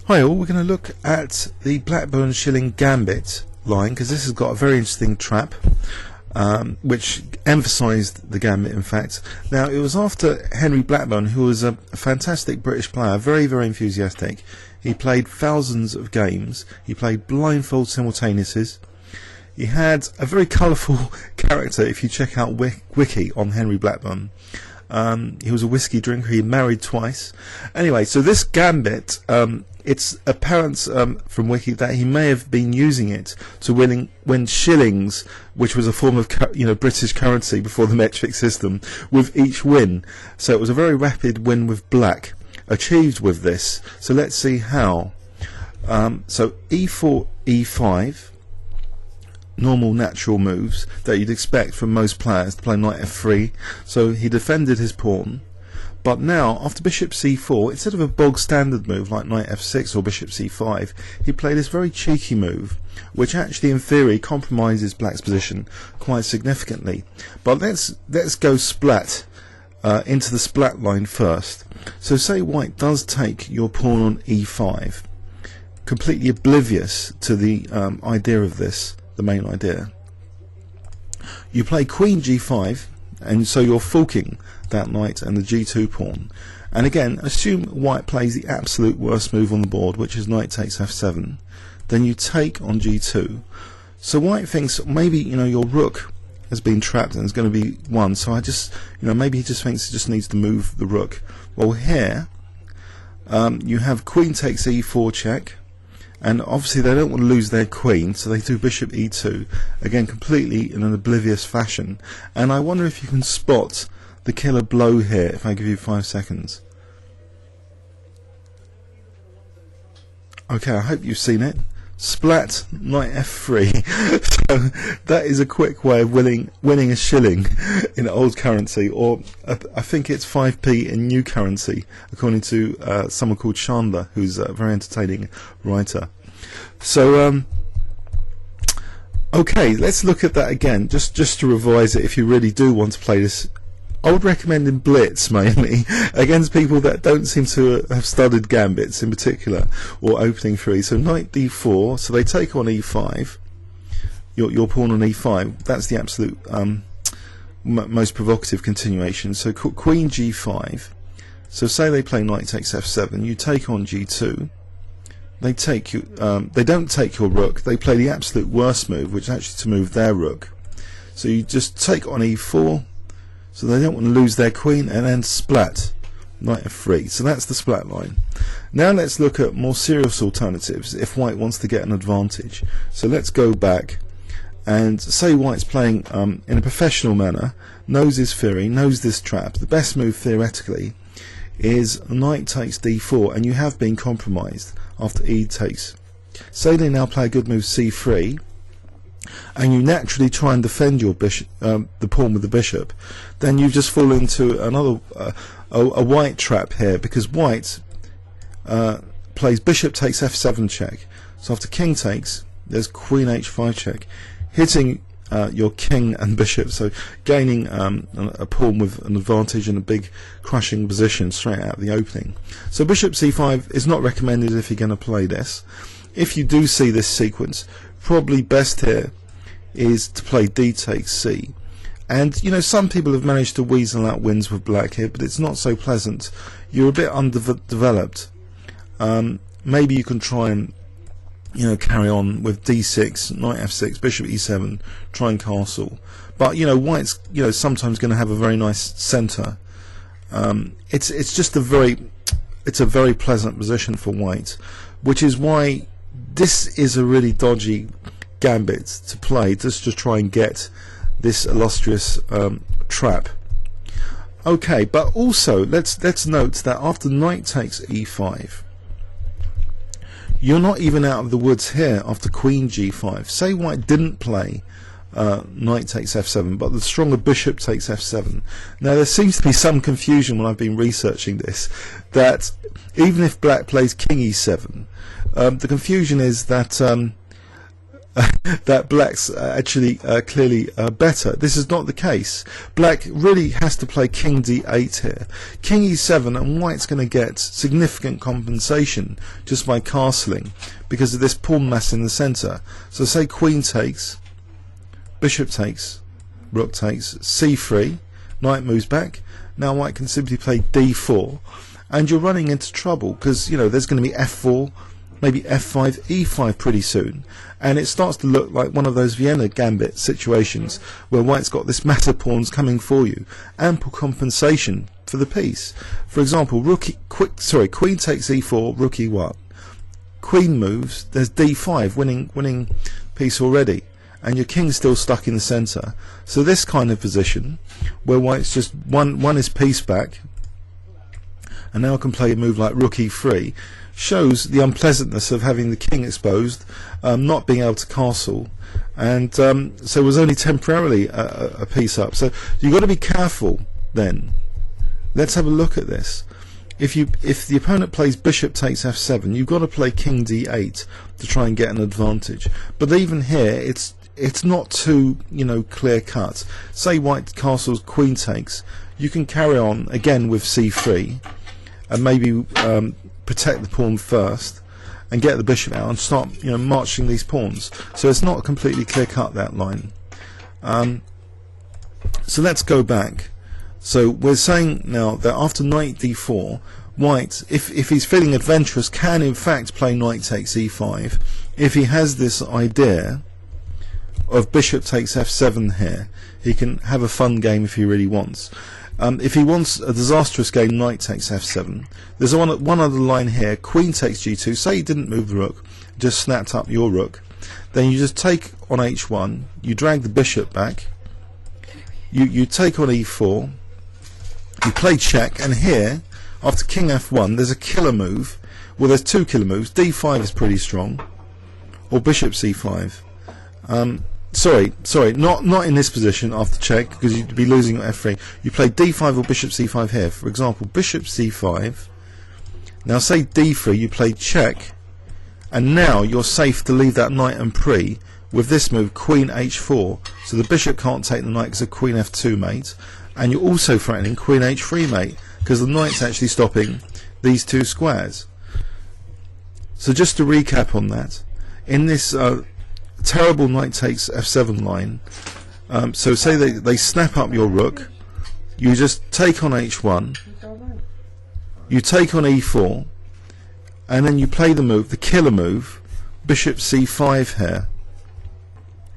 Hi all, we're going to look at the Blackburne Shilling Gambit line because this has got a very interesting trap which emphasised the gambit in fact. Now it was after Henry Blackburne, who was a fantastic British player, very enthusiastic. He played thousands of games, he played blindfold simultaneouses. He had a very colourful character if you check out Wiki on Henry Blackburne. He was a whiskey drinker, he married twice. Anyway, so this gambit, it's apparent from Wiki that he may have been using it to win shillings, which was a form of British currency before the metric system, with each win. So it was a very rapid win with black achieved with this. So let's see how. So e4, e5, normal natural moves that you'd expect from most players to play knight f3. So he defended his pawn. But now, after bishop c4, instead of a bog standard move like knight f6 or bishop c5, he played this very cheeky move, which actually in theory compromises black's position quite significantly. But let's go splat into the splat line first. So say white does take your pawn on e5, completely oblivious to the idea of this, the main idea. You play queen g5, and so you're forking that knight and the g2 pawn. And again, assume white plays the absolute worst move on the board, which is knight takes f7. Then you take on g2. So white thinks maybe your rook has been trapped and is going to be won. So I just maybe he just thinks he just needs to move the rook. Well, here you have queen takes e4 check. And obviously they don't want to lose their queen, so they do bishop e2, again completely in an oblivious fashion. And I wonder if you can spot the killer blow here if I give you 5 seconds. Okay, I hope you've seen it. Splat knight f3. So that is a quick way of winning a shilling in old currency, or I think it's 5p in new currency, according to someone called Chandler, who's a very entertaining writer. So okay, let's look at that again, just to revise it. If you really do want to play this, I would recommend in blitz mainly against people that don't seem to have studied gambits in particular, or opening three. So knight d4, so they take on e5, your pawn on e5. That's the absolute most provocative continuation. So queen g5. So say they play knight takes f7, you take on g2. They take you. They don't take your rook. They play the absolute worst move, which is actually to move their rook. So you just take on e4. So they don't want to lose their queen, and then splat knight f3. So that's the splat line. Now let's look at more serious alternatives if white wants to get an advantage. So let's go back and say white's playing in a professional manner, knows his theory, knows this trap. The best move theoretically is knight takes d4, and you have been compromised after e takes. Say they now play a good move c3, and you naturally try and defend your bishop, the pawn with the bishop, then you just fall into another a white trap here, because white plays bishop takes f7 check. So after king takes, there's queen h5 check, hitting your king and bishop, so gaining a pawn with an advantage and a big crushing position straight out of the opening. So bishop c5 is not recommended if you're going to play this. If you do see this sequence, probably best here is to play d takes c. And some people have managed to weasel out wins with black here, but it's not so pleasant. You're a bit underdeveloped. Maybe you can try and carry on with d6, knight f6, bishop e7, try and castle. But white's sometimes going to have a very nice center. It's just a very pleasant position for white, which is why this is a really dodgy gambit to play, just to try and get this illustrious trap. Okay, but also let's note that after knight takes e5, you're not even out of the woods here after queen g5. Say white didn't play knight takes f7, but the stronger bishop takes f7. Now there seems to be some confusion when I've been researching this, that even if black plays king e7, the confusion is that that black's actually clearly better. This is not the case. Black really has to play king d8 here. King e7, and white's going to get significant compensation just by castling because of this pawn mass in the centre. So say queen takes, bishop takes, rook takes, c3, knight moves back. Now white can simply play d4, and you're running into trouble because, you know, there's going to be f4, maybe f5, e5 pretty soon, and it starts to look like one of those Vienna Gambit situations where white's got this mass of pawns coming for you, ample compensation for the piece. For example, queen takes e4, rook e1, queen moves, there's d5, winning piece already, and your king's still stuck in the centre. So this kind of position where white's just won his piece back, and now can play a move like rook e3, shows the unpleasantness of having the king exposed, not being able to castle, and so it was only temporarily a piece up. So you've got to be careful then. Let's have a look at this. If the opponent plays bishop takes f7, you've got to play king d8 to try and get an advantage. But even here, it's not too, you know, clear cut. Say white castles queen takes, you can carry on again with c3 and maybe protect the pawn first and get the bishop out and start, you know, marching these pawns. So it's not completely clear cut, that line. So let's go back. So we're saying now that after knight d4, white, if he's feeling adventurous, can in fact play knight takes e5 if he has this idea of bishop takes f7 here. He can have a fun game if he really wants. If he wants a disastrous game, knight takes f7. There's one other line here, queen takes g2. Say you didn't move the rook, just snapped up your rook. Then you just take on h1, you drag the bishop back, you take on e4, you play check, and here, after king f1, there's a killer move. Well, there's two killer moves. d5 is pretty strong, or bishop c5. Sorry, not in this position after check, because you'd be losing your f3. You play d5 or bishop c5 here. For example, bishop c5. Now say d3, you play check, and now you're safe to leave that knight and pre with this move, queen h4. So the bishop can't take the knight because of queen f2 mate, and you're also threatening queen h3 mate because the knight's actually stopping these two squares. So just to recap on that, in this terrible knight takes f7 line, so say they snap up your rook, you just take on h1, you take on e4, and then you play the move, the killer move, bishop c5 here.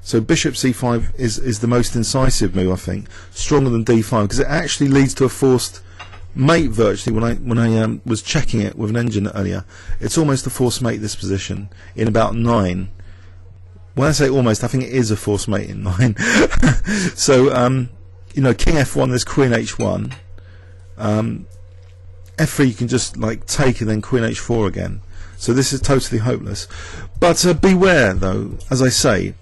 So bishop c5 is the most incisive move, I think, stronger than d5, because it actually leads to a forced mate virtually. When I was checking it with an engine earlier, it's almost a forced mate, this position, in about 9. When I say almost, I think it is a forced mate in 9. So you know, king f1, there's queen h1, f3 you can just like take, and then queen h4 again. So this is totally hopeless. But beware though, as I say,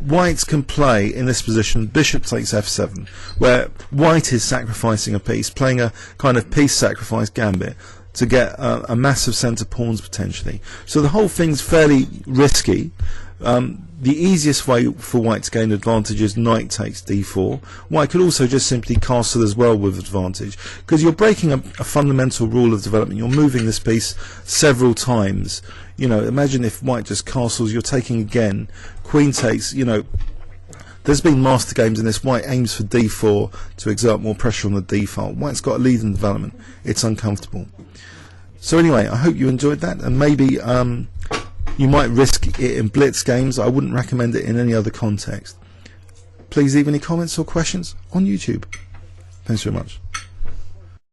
whites can play in this position bishop takes f7, where white is sacrificing a piece, playing a kind of piece sacrifice gambit to get a massive centre pawns potentially. So the whole thing's fairly risky. The easiest way for white to gain advantage is knight takes d4. White could also just simply castle as well with advantage, because you're breaking a fundamental rule of development. You're moving this piece several times. You know, imagine if white just castles, you're taking again, queen takes, you know, there's been master games in this. White aims for d4 to exert more pressure on the d file. White's got a lead in development. It's uncomfortable. So anyway, I hope you enjoyed that, and maybe you might risk it in blitz games. I wouldn't recommend it in any other context. Please leave any comments or questions on YouTube. Thanks very much.